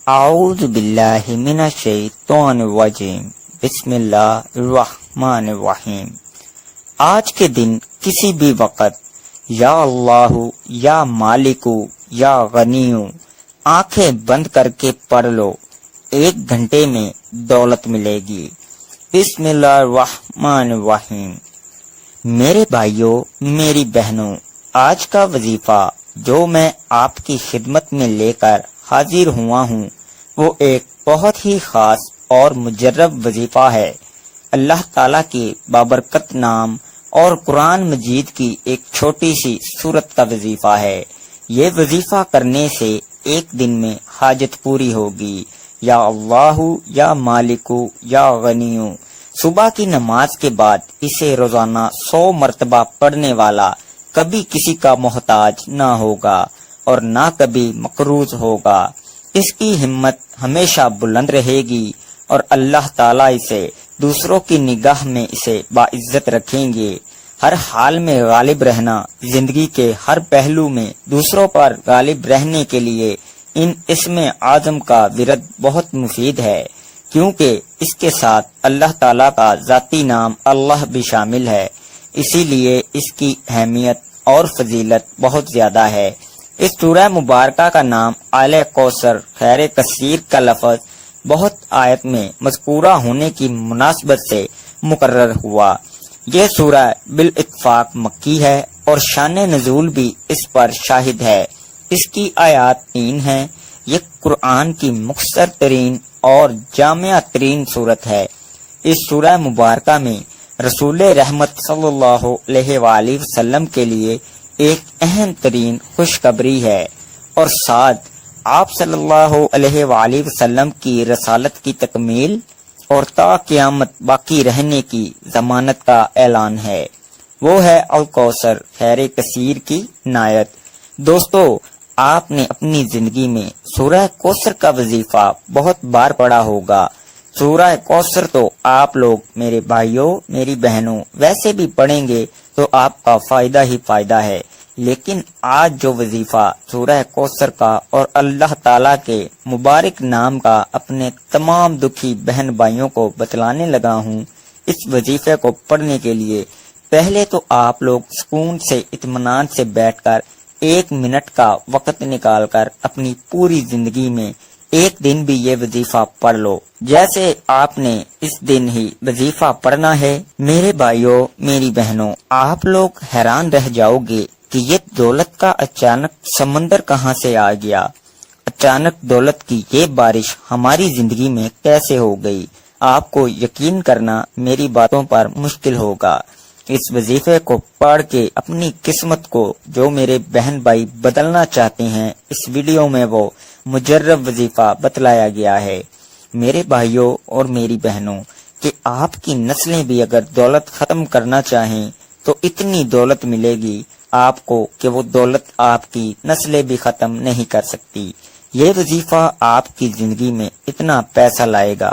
اعوذ باللہ من الشیطان الرجیم بسم اللہ الرحمن الرحیم۔ آج کے دن کسی بھی وقت یا اللہ یا مالکو یا غنیو آنکھیں بند کر کے پڑھ لو، 1 گھنٹے میں دولت ملے گی۔ بسم اللہ الرحمن الرحیم۔ میرے بھائیوں، میری بہنوں، آج کا وظیفہ جو میں آپ کی خدمت میں لے کر حاضر ہوا ہوں وہ ایک بہت ہی خاص اور مجرب وظیفہ ہے۔ اللہ تعالیٰ کے بابرکت نام اور قرآن مجید کی ایک چھوٹی سی سورت کا وظیفہ ہے۔ یہ وظیفہ کرنے سے 1 دن میں حاجت پوری ہوگی۔ یا اللہ یا مالکو یا غنیو۔ صبح کی نماز کے بعد اسے روزانہ 100 مرتبہ پڑھنے والا کبھی کسی کا محتاج نہ ہوگا اور نہ کبھی مقروض ہوگا۔ اس کی ہمت ہمیشہ بلند رہے گی اور اللہ تعالیٰ اسے دوسروں کی نگاہ میں اسے باعزت رکھیں گے۔ ہر حال میں غالب رہنا، زندگی کے ہر پہلو میں دوسروں پر غالب رہنے کے لیے ان اسم اعظم کا ورد بہت مفید ہے، کیونکہ اس کے ساتھ اللہ تعالیٰ کا ذاتی نام اللہ بھی شامل ہے، اسی لیے اس کی اہمیت اور فضیلت بہت زیادہ ہے۔ اس سورہ مبارکہ کا نام آل کوثر خیر کثیر کا لفظ بہت آیت میں مذکورہ ہونے کی مناسبت سے مقرر ہوا۔ یہ سورہ بالاتفاق مکی ہے اور شان نزول بھی اس پر شاہد ہے۔ اس کی آیات 3 ہیں۔ یہ قرآن کی مختصر ترین اور جامع ترین صورت ہے۔ اس سورہ مبارکہ میں رسول رحمت صلی اللہ علیہ وآلہ وسلم کے لیے ایک اہم ترین خوشخبری ہے اور ساتھ آپ صلی اللہ علیہ وآلہ وسلم کی رسالت کی تکمیل اور تا قیامت باقی رہنے کی ضمانت کا اعلان ہے۔ وہ ہے الکوثر خیر کثیر کی نایت۔ دوستو، آپ نے اپنی زندگی میں سورہ کوثر کا وظیفہ بہت بار پڑھا ہوگا۔ سورہ کوثر تو آپ لوگ، میرے بھائیوں، میری بہنوں، ویسے بھی پڑھیں گے تو آپ کا فائدہ ہی فائدہ ہے، لیکن آج جو وظیفہ سورہ کوثر کا اور اللہ تعالیٰ کے مبارک نام کا اپنے تمام دکھی بہن بھائیوں کو بتلانے لگا ہوں، اس وظیفے کو پڑھنے کے لیے پہلے تو آپ لوگ سکون سے اطمینان سے بیٹھ کر 1 منٹ کا وقت نکال کر اپنی پوری زندگی میں 1 دن بھی یہ وظیفہ پڑھ لو، جیسے آپ نے اس دن ہی وظیفہ پڑھنا ہے۔ میرے بھائیوں، میری بہنوں، آپ لوگ حیران رہ جاؤ گے کہ یہ دولت کا اچانک سمندر کہاں سے آ گیا، اچانک دولت کی یہ بارش ہماری زندگی میں کیسے ہو گئی۔ آپ کو یقین کرنا میری باتوں پر مشکل ہوگا۔ اس وظیفے کو پڑھ کے اپنی قسمت کو جو میرے بہن بھائی بدلنا چاہتے ہیں، اس ویڈیو میں وہ مجرب وظیفہ بتلایا گیا ہے۔ میرے بھائیوں اور میری بہنوں، کہ آپ کی نسلیں بھی اگر دولت ختم کرنا چاہیں تو اتنی دولت ملے گی آپ کو کہ وہ دولت آپ کی نسلیں بھی ختم نہیں کر سکتی۔ یہ وظیفہ آپ کی زندگی میں اتنا پیسہ لائے گا۔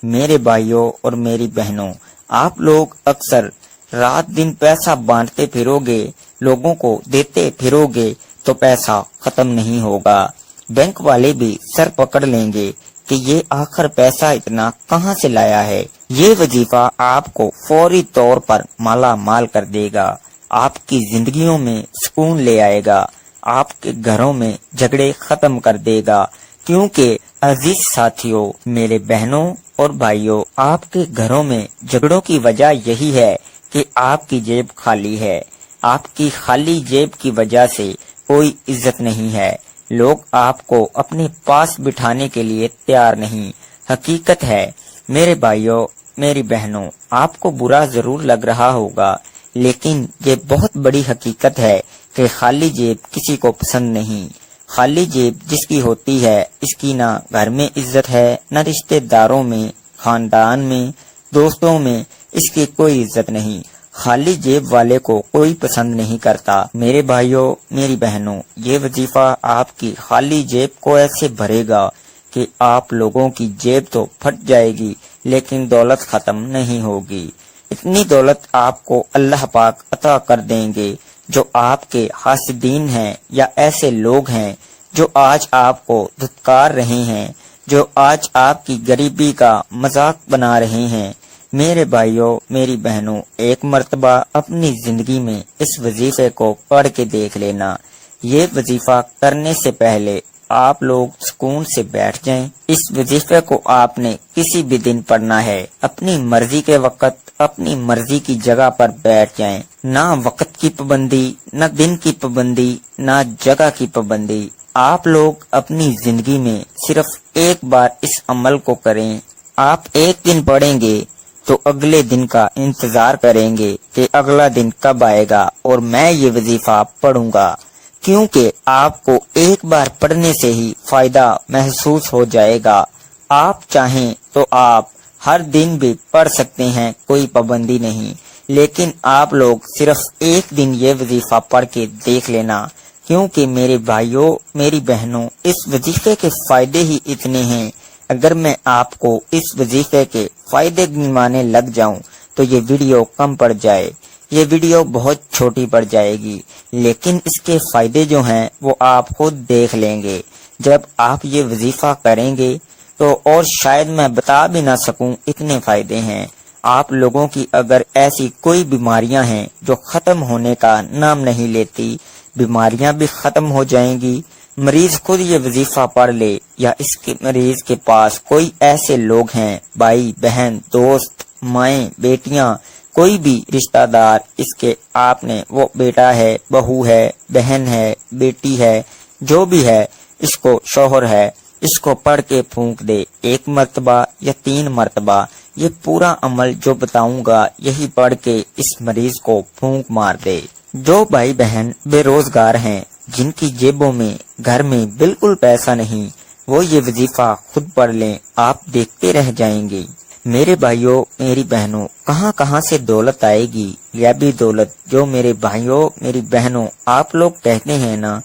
میرے بھائیوں اور میری بہنوں، آپ لوگ اکثر رات دن پیسہ بانٹتے پھرو گے، لوگوں کو دیتے پھرو گے تو پیسہ ختم نہیں ہوگا۔ بینک والے بھی سر پکڑ لیں گے کہ یہ آخر پیسہ اتنا کہاں سے لایا ہے۔ یہ وظیفہ آپ کو فوری طور پر مالا مال کر دے گا، آپ کی زندگیوں میں سکون لے آئے گا، آپ کے گھروں میں جھگڑے ختم کر دے گا، کیونکہ عزیز ساتھیوں، میرے بہنوں اور بھائیوں، آپ کے گھروں میں جھگڑوں کی وجہ یہی ہے کہ آپ کی جیب خالی ہے۔ آپ کی خالی جیب کی وجہ سے کوئی عزت نہیں ہے، لوگ آپ کو اپنے پاس بٹھانے کے لیے تیار نہیں۔ حقیقت ہے میرے بھائیوں، میری بہنوں، آپ کو برا ضرور لگ رہا ہوگا، لیکن یہ بہت بڑی حقیقت ہے کہ خالی جیب کسی کو پسند نہیں۔ خالی جیب جس کی ہوتی ہے، اس کی نہ گھر میں عزت ہے، نہ رشتہ داروں میں، خاندان میں، دوستوں میں اس کی کوئی عزت نہیں۔ خالی جیب والے کو کوئی پسند نہیں کرتا۔ میرے بھائیوں، میری بہنوں، یہ وظیفہ آپ کی خالی جیب کو ایسے بھرے گا کہ آپ لوگوں کی جیب تو پھٹ جائے گی لیکن دولت ختم نہیں ہوگی۔ اتنی دولت آپ کو اللہ پاک عطا کر دیں گے جو آپ کے حاسدین ہیں یا ایسے لوگ ہیں جو آج آپ کو دھتکار رہے ہیں، جو آج آپ کی غریبی کا مذاق بنا رہے ہیں۔ میرے بھائیوں، میری بہنوں، ایک مرتبہ اپنی زندگی میں اس وظیفے کو پڑھ کے دیکھ لینا۔ یہ وظیفہ کرنے سے پہلے آپ لوگ سکون سے بیٹھ جائیں۔ اس وظیفے کو آپ نے کسی بھی دن پڑھنا ہے، اپنی مرضی کے وقت، اپنی مرضی کی جگہ پر بیٹھ جائیں۔ نہ وقت کی پابندی، نہ دن کی پابندی، نہ جگہ کی پابندی۔ آپ لوگ اپنی زندگی میں صرف ایک بار اس عمل کو کریں۔ آپ ایک دن پڑھیں گے تو اگلے دن کا انتظار کریں گے کہ اگلا دن کب آئے گا اور میں یہ وظیفہ پڑھوں گا، کیونکہ آپ کو ایک بار پڑھنے سے ہی فائدہ محسوس ہو جائے گا۔ آپ چاہیں تو آپ ہر دن بھی پڑھ سکتے ہیں، کوئی پابندی نہیں، لیکن آپ لوگ صرف ایک دن یہ وظیفہ پڑھ کے دیکھ لینا، کیونکہ میرے بھائیوں، میری بہنوں، اس وظیفے کے فائدے ہی اتنے ہیں۔ اگر میں آپ کو اس وظیفے کے فائدے گنوانے لگ جاؤں تو یہ ویڈیو کم پڑ جائے، یہ ویڈیو بہت چھوٹی پڑ جائے گی، لیکن اس کے فائدے جو ہیں وہ آپ خود دیکھ لیں گے جب آپ یہ وظیفہ کریں گے تو، اور شاید میں بتا بھی نہ سکوں اتنے فائدے ہیں۔ آپ لوگوں کی اگر ایسی کوئی بیماریاں ہیں جو ختم ہونے کا نام نہیں لیتی، بیماریاں بھی ختم ہو جائیں گی۔ مریض خود یہ وظیفہ پڑھ لے یا اس کے مریض کے پاس کوئی ایسے لوگ ہیں، بھائی بہن، دوست، مائیں، بیٹیاں، کوئی بھی رشتہ دار، اس کے آپ نے وہ بیٹا ہے، بہو ہے، بہن ہے، بیٹی ہے، جو بھی ہے، اس کو شوہر ہے، اس کو پڑھ کے پھونک دے، ایک مرتبہ یا 3 مرتبہ۔ یہ پورا عمل جو بتاؤں گا یہی پڑھ کے اس مریض کو پھونک مار دے۔ جو بھائی بہن بے روزگار ہیں، جن کی جیبوں میں گھر میں بالکل پیسہ نہیں، وہ یہ وظیفہ خود پڑھ لیں، آپ دیکھتے رہ جائیں گے۔ میرے بھائیوں، میری بہنوں، کہاں کہاں سے دولت آئے گی، غیبی دولت۔ جو میرے بھائیوں، میری بہنوں، آپ لوگ کہتے ہیں نا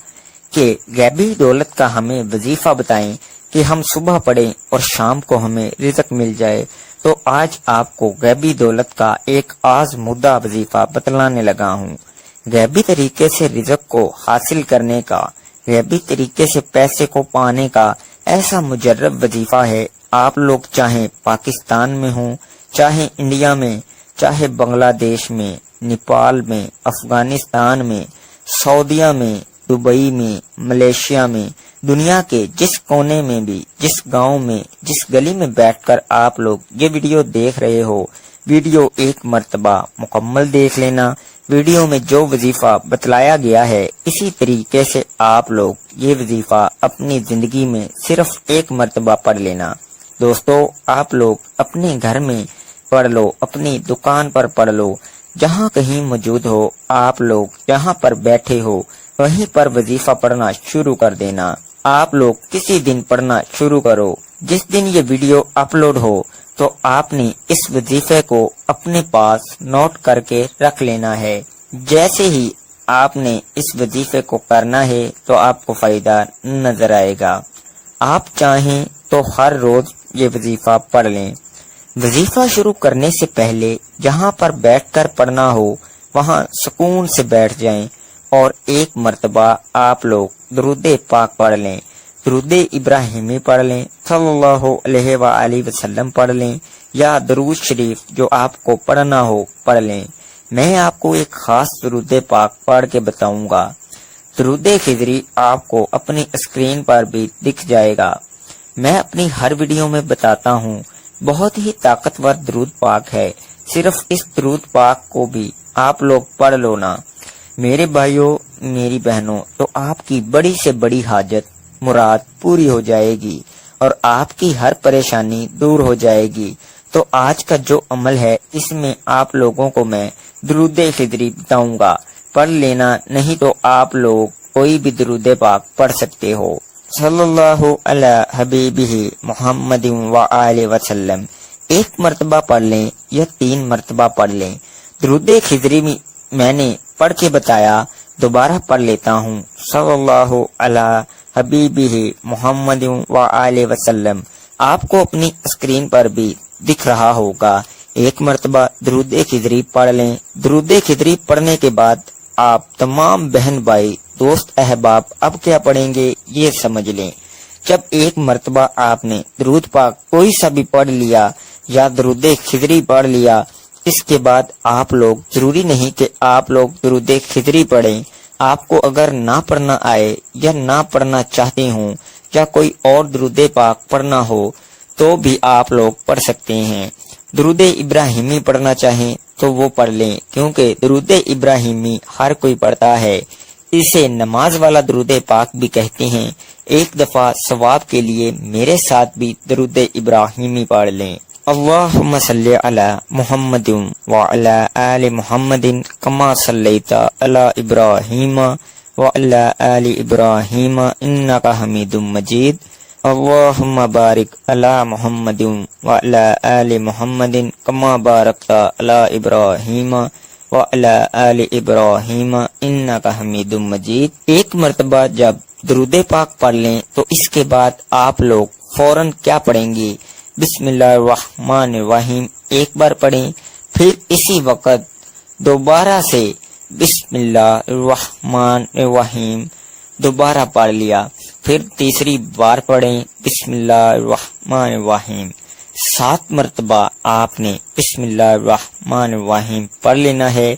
کہ غیبی دولت کا ہمیں وظیفہ بتائیں کہ ہم صبح پڑھیں اور شام کو ہمیں رزق مل جائے، تو آج آپ کو غیبی دولت کا ایک آزمودہ وظیفہ بتلانے لگا ہوں۔ غیبی طریقے سے رزق کو حاصل کرنے کا، غیبی طریقے سے پیسے کو پانے کا ایسا مجرب وظیفہ ہے۔ آپ لوگ چاہے پاکستان میں ہوں، چاہے انڈیا میں، چاہے بنگلہ دیش میں، نیپال میں، افغانستان میں، سعودیہ میں، دبئی میں، ملیشیا میں، دنیا کے جس کونے میں بھی، جس گاؤں میں، جس گلی میں بیٹھ کر آپ لوگ یہ ویڈیو دیکھ رہے ہو، ویڈیو ایک مرتبہ مکمل دیکھ لینا۔ ویڈیو میں جو وظیفہ بتلایا گیا ہے اسی طریقے سے آپ لوگ یہ وظیفہ اپنی زندگی میں صرف ایک مرتبہ پڑھ لینا۔ دوستو، آپ لوگ اپنے گھر میں پڑھ لو، اپنی دکان پر پڑھ لو، جہاں کہیں موجود ہو، آپ لوگ جہاں پر بیٹھے ہو وہیں پر وظیفہ پڑھنا شروع کر دینا۔ آپ لوگ کسی دن پڑھنا شروع کرو، جس دن یہ ویڈیو اپلوڈ ہو تو آپ نے اس وظیفے کو اپنے پاس نوٹ کر کے رکھ لینا ہے۔ جیسے ہی آپ نے اس وظیفے کو کرنا ہے تو آپ کو فائدہ نظر آئے گا۔ آپ چاہیں تو ہر روز یہ وظیفہ پڑھ لیں۔ وظیفہ شروع کرنے سے پہلے جہاں پر بیٹھ کر پڑھنا ہو وہاں سکون سے بیٹھ جائیں اور ایک مرتبہ آپ لوگ درود پاک پڑھ لیں، درود ابراہیمی پڑھ لیں، صلی اللہ علیہ وآلہ وسلم پڑھ لیں، یا درود شریف جو آپ کو پڑھنا ہو پڑھ لیں۔ میں آپ کو ایک خاص درود پاک پڑھ کے بتاؤں گا۔ درود خضری آپ کو اپنی اسکرین پر بھی دکھ جائے گا۔ میں اپنی ہر ویڈیو میں بتاتا ہوں، بہت ہی طاقتور درود پاک ہے، صرف اس درود پاک کو بھی آپ لوگ پڑھ لو نا۔ میرے بھائیوں، میری بہنوں، تو آپ کی بڑی سے بڑی حاجت مراد پوری ہو جائے گی اور آپ کی ہر پریشانی دور ہو جائے گی۔ تو آج کا جو عمل ہے اس میں آپ لوگوں کو میں درود خضری بتاؤں گا، پڑھ لینا، نہیں تو آپ لوگ کوئی بھی درود پاک پڑھ سکتے ہو۔ صلی اللہ علی حبیبہ محمد وآلہ وسلم، ایک مرتبہ پڑھ لیں یا 3 مرتبہ پڑھ لیں۔ درود خضری میں نے پڑھ کے بتایا، دوبارہ پڑھ لیتا ہوں۔ صلی اللہ علی حبیبہ محمد وآلہ وسلم، آپ کو اپنی اسکرین پر بھی دکھ رہا ہوگا۔ ایک مرتبہ درود خضری پڑھ لیں۔ درود خضری پڑھنے کے بعد آپ تمام بہن بھائی، دوست، احباب اب کیا پڑھیں گے یہ سمجھ لیں۔ جب ایک مرتبہ آپ نے درود پاک کوئی سا بھی پڑھ لیا یا درود خضری پڑھ لیا، اس کے بعد آپ لوگ، ضروری نہیں کہ آپ لوگ درود خضری پڑھیں، آپ کو اگر نہ پڑھنا آئے یا نہ پڑھنا چاہتے ہوں یا کوئی اور درود پاک پڑھنا ہو تو بھی آپ لوگ پڑھ سکتے ہیں۔ درود ابراہیمی پڑھنا چاہیں تو وہ پڑھ لیں، کیونکہ درود ابراہیمی ہر کوئی پڑھتا ہے، اسے نماز والا درود پاک بھی کہتے ہیں۔ ایک دفعہ ثواب کے لیے میرے ساتھ بھی درود ابراہیمی پڑھ لیں۔ اللہم صلی علی محمد وعلی آل محمد کما صلیت علی ابراہیم وعلی آل ابراہیم انک حمید مجید۔ اللہم بارک علی محمد وعلی آل محمد کما بارکت علی ابراہیم وعلی آل ابراہیم انک حمید مجید۔ ایک مرتبہ جب درود پاک پڑھ لیں تو اس کے بعد آپ لوگ فوراً کیا پڑھیں گے؟ بسم اللہ الرحمن الرحیم ایک بار پڑھیں، پھر اسی وقت دوبارہ سے بسم اللہ الرحمن الرحیم دوبارہ پڑھ لیا، پھر تیسری بار پڑھیں بسم اللہ الرحمن الرحیم۔ 7 مرتبہ آپ نے بسم اللہ الرحمن الرحیم پڑھ لینا ہے۔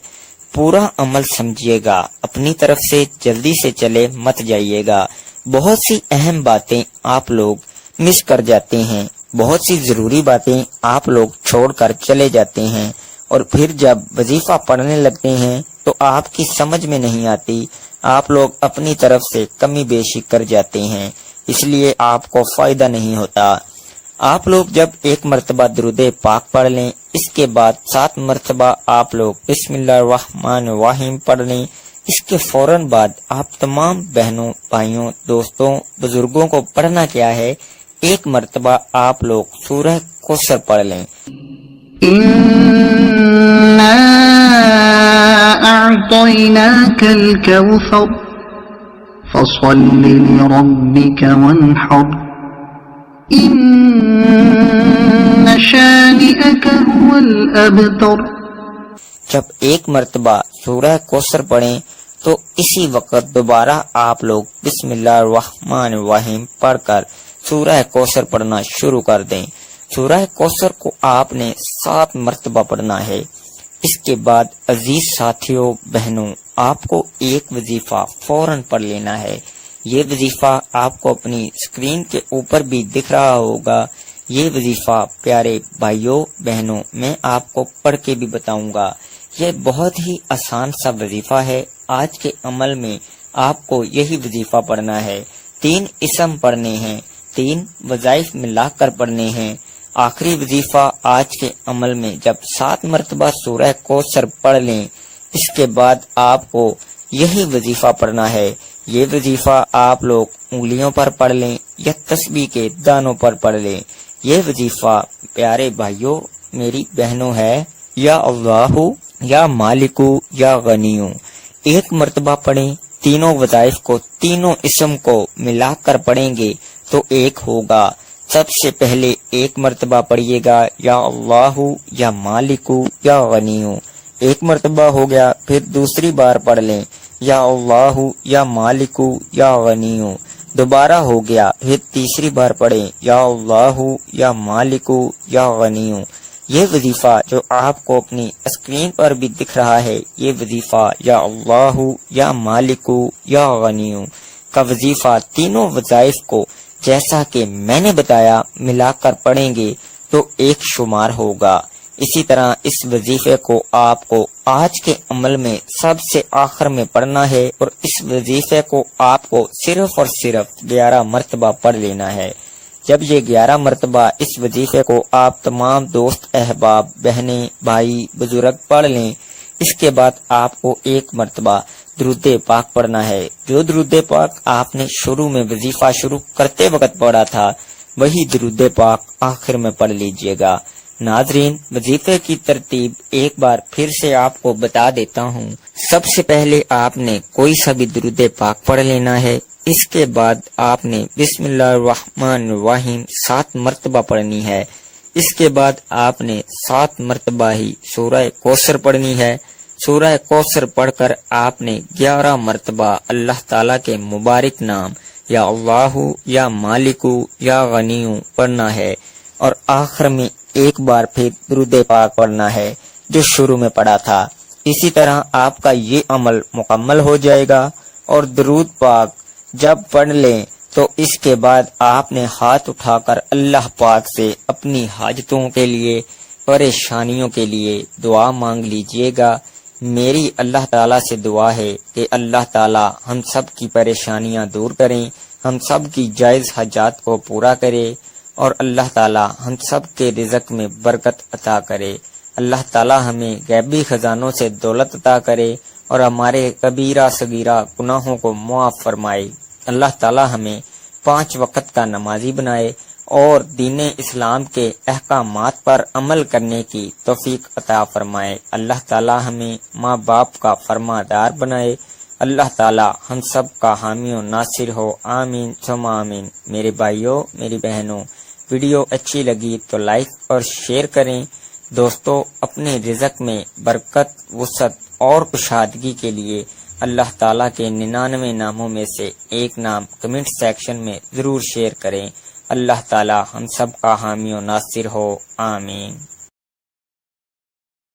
پورا عمل سمجھیے گا، اپنی طرف سے جلدی سے چلے مت جائیے گا۔ بہت سی اہم باتیں آپ لوگ مس کر جاتے ہیں، بہت سی ضروری باتیں آپ لوگ چھوڑ کر چلے جاتے ہیں، اور پھر جب وظیفہ پڑھنے لگتے ہیں تو آپ کی سمجھ میں نہیں آتی، آپ لوگ اپنی طرف سے کمی بیشی کر جاتے ہیں، اس لیے آپ کو فائدہ نہیں ہوتا۔ آپ لوگ جب ایک مرتبہ درود پاک پڑھ لیں، اس کے بعد 7 مرتبہ آپ لوگ بسم اللہ الرحمن الرحیم پڑھ لیں۔ اس کے فوراً بعد آپ تمام بہنوں، بھائیوں، دوستوں، بزرگوں کو پڑھنا کیا ہے، ایک مرتبہ آپ لوگ سورہ کوثر پڑھ لیں۔ إنا أعطيناك الكوثر فصل لربك وانحر إن شانئك هو الأبتر۔ جب ایک مرتبہ سورہ کوثر پڑھیں تو اسی وقت دوبارہ آپ لوگ بسم اللہ الرحمن الرحیم پڑھ کر سورہ کوثر پڑھنا شروع کر دیں۔ سورہ کوثر کو آپ نے 7 مرتبہ پڑھنا ہے۔ اس کے بعد عزیز ساتھیوں، بہنوں، آپ کو ایک وظیفہ فوراً پڑھ لینا ہے۔ یہ وظیفہ آپ کو اپنی اسکرین کے اوپر بھی دکھ رہا ہوگا۔ یہ وظیفہ پیارے بھائیوں، بہنوں، میں آپ کو پڑھ کے بھی بتاؤں گا۔ یہ بہت ہی آسان سا وظیفہ ہے۔ آج کے عمل میں آپ کو یہی وظیفہ پڑھنا ہے۔ 3 اسم پڑھنے ہیں، 3 وظائف ملا کر پڑھنے ہیں۔ آخری وظیفہ آج کے عمل میں جب 7 مرتبہ سورہ کوثر پڑھ لیں، اس کے بعد آپ کو یہی وظیفہ پڑھنا ہے۔ یہ وظیفہ آپ لوگ انگلیوں پر پڑھ لیں یا تسبیح کے دانوں پر پڑھ لیں۔ یہ وظیفہ پیارے بھائیوں، میری بہنوں ہے، یا اللہ یا مالکو یا غنیو، ایک مرتبہ پڑھیں۔ تینوں وظائف کو، تینوں اسم کو ملا کر پڑھیں گے تو ایک ہوگا۔ سب سے پہلے ایک مرتبہ پڑھیے گا یا اللہ یا مالکو یا غنیو، ایک مرتبہ ہو گیا، پھر دوسری بار پڑھ لیں یا اللہ یا مالکو یا غنیو، دوبارہ ہو گیا، پھر تیسری بار پڑھیں یا اللہ یا مالکو یا غنیو۔ یہ وظیفہ جو آپ کو اپنی اسکرین پر بھی دکھ رہا ہے، یہ وظیفہ یا اللہ یا مالکو یا غنیو کا وظیفہ، تینوں وظائف کو جیسا کہ میں نے بتایا ملا کر پڑھیں گے تو ایک شمار ہوگا۔ اسی طرح اس وظیفے کو آپ کو آج کے عمل میں سب سے آخر میں پڑھنا ہے، اور اس وظیفے کو آپ کو صرف اور صرف 11 مرتبہ پڑھ لینا ہے۔ جب یہ 11 مرتبہ اس وظیفے کو آپ تمام دوست، احباب، بہنیں، بھائی، بزرگ پڑھ لیں، اس کے بعد آپ کو ایک مرتبہ درود پاک پڑھنا ہے۔ جو درود پاک آپ نے شروع میں وظیفہ شروع کرتے وقت پڑھا تھا، وہی درود پاک آخر میں پڑھ لیجئے گا۔ ناظرین، وظیفے کی ترتیب ایک بار پھر سے آپ کو بتا دیتا ہوں۔ سب سے پہلے آپ نے کوئی سا بھی درود پاک پڑھ لینا ہے۔ اس کے بعد آپ نے بسم اللہ الرحمن الرحیم 7 مرتبہ پڑھنی ہے۔ اس کے بعد آپ نے 7 مرتبہ ہی سورہ کوثر پڑھنی ہے۔ سورہ کوثر پڑھ کر آپ نے 11 مرتبہ اللہ تعالیٰ کے مبارک نام یا اللہ یا مالک یا غنی پڑھنا ہے، اور آخر میں ایک بار پھر درود پاک پڑھنا ہے جو شروع میں پڑھا تھا۔ اسی طرح آپ کا یہ عمل مکمل ہو جائے گا، اور درود پاک جب پڑھ لیں تو اس کے بعد آپ نے ہاتھ اٹھا کر اللہ پاک سے اپنی حاجتوں کے لیے، پریشانیوں کے لیے دعا مانگ لیجئے گا۔ میری اللہ تعالیٰ سے دعا ہے کہ اللہ تعالیٰ ہم سب کی پریشانیاں دور کریں، ہم سب کی جائز حاجات کو پورا کرے، اور اللہ تعالیٰ ہم سب کے رزق میں برکت عطا کرے۔ اللہ تعالیٰ ہمیں غیبی خزانوں سے دولت عطا کرے، اور ہمارے کبیرہ صغیرہ گناہوں کو معاف فرمائے۔ اللہ تعالیٰ ہمیں 5 وقت کا نمازی بنائے، اور دین اسلام کے احکامات پر عمل کرنے کی توفیق عطا فرمائے۔ اللہ تعالیٰ ہمیں ماں باپ کا فرمادار بنائے۔ اللہ تعالیٰ ہم سب کا حامی و ناصر ہو، آمین ثم آمین۔ میرے بھائیوں، میری بہنوں، ویڈیو اچھی لگی تو لائک اور شیئر کریں۔ دوستو، اپنے رزق میں برکت، وسعت اور کشادگی کے لیے اللہ تعالیٰ کے 99 ناموں میں سے ایک نام کمنٹ سیکشن میں ضرور شیئر کریں۔ اللہ تعالیٰ ہم سب کا حامی و ناصر ہو، آمین۔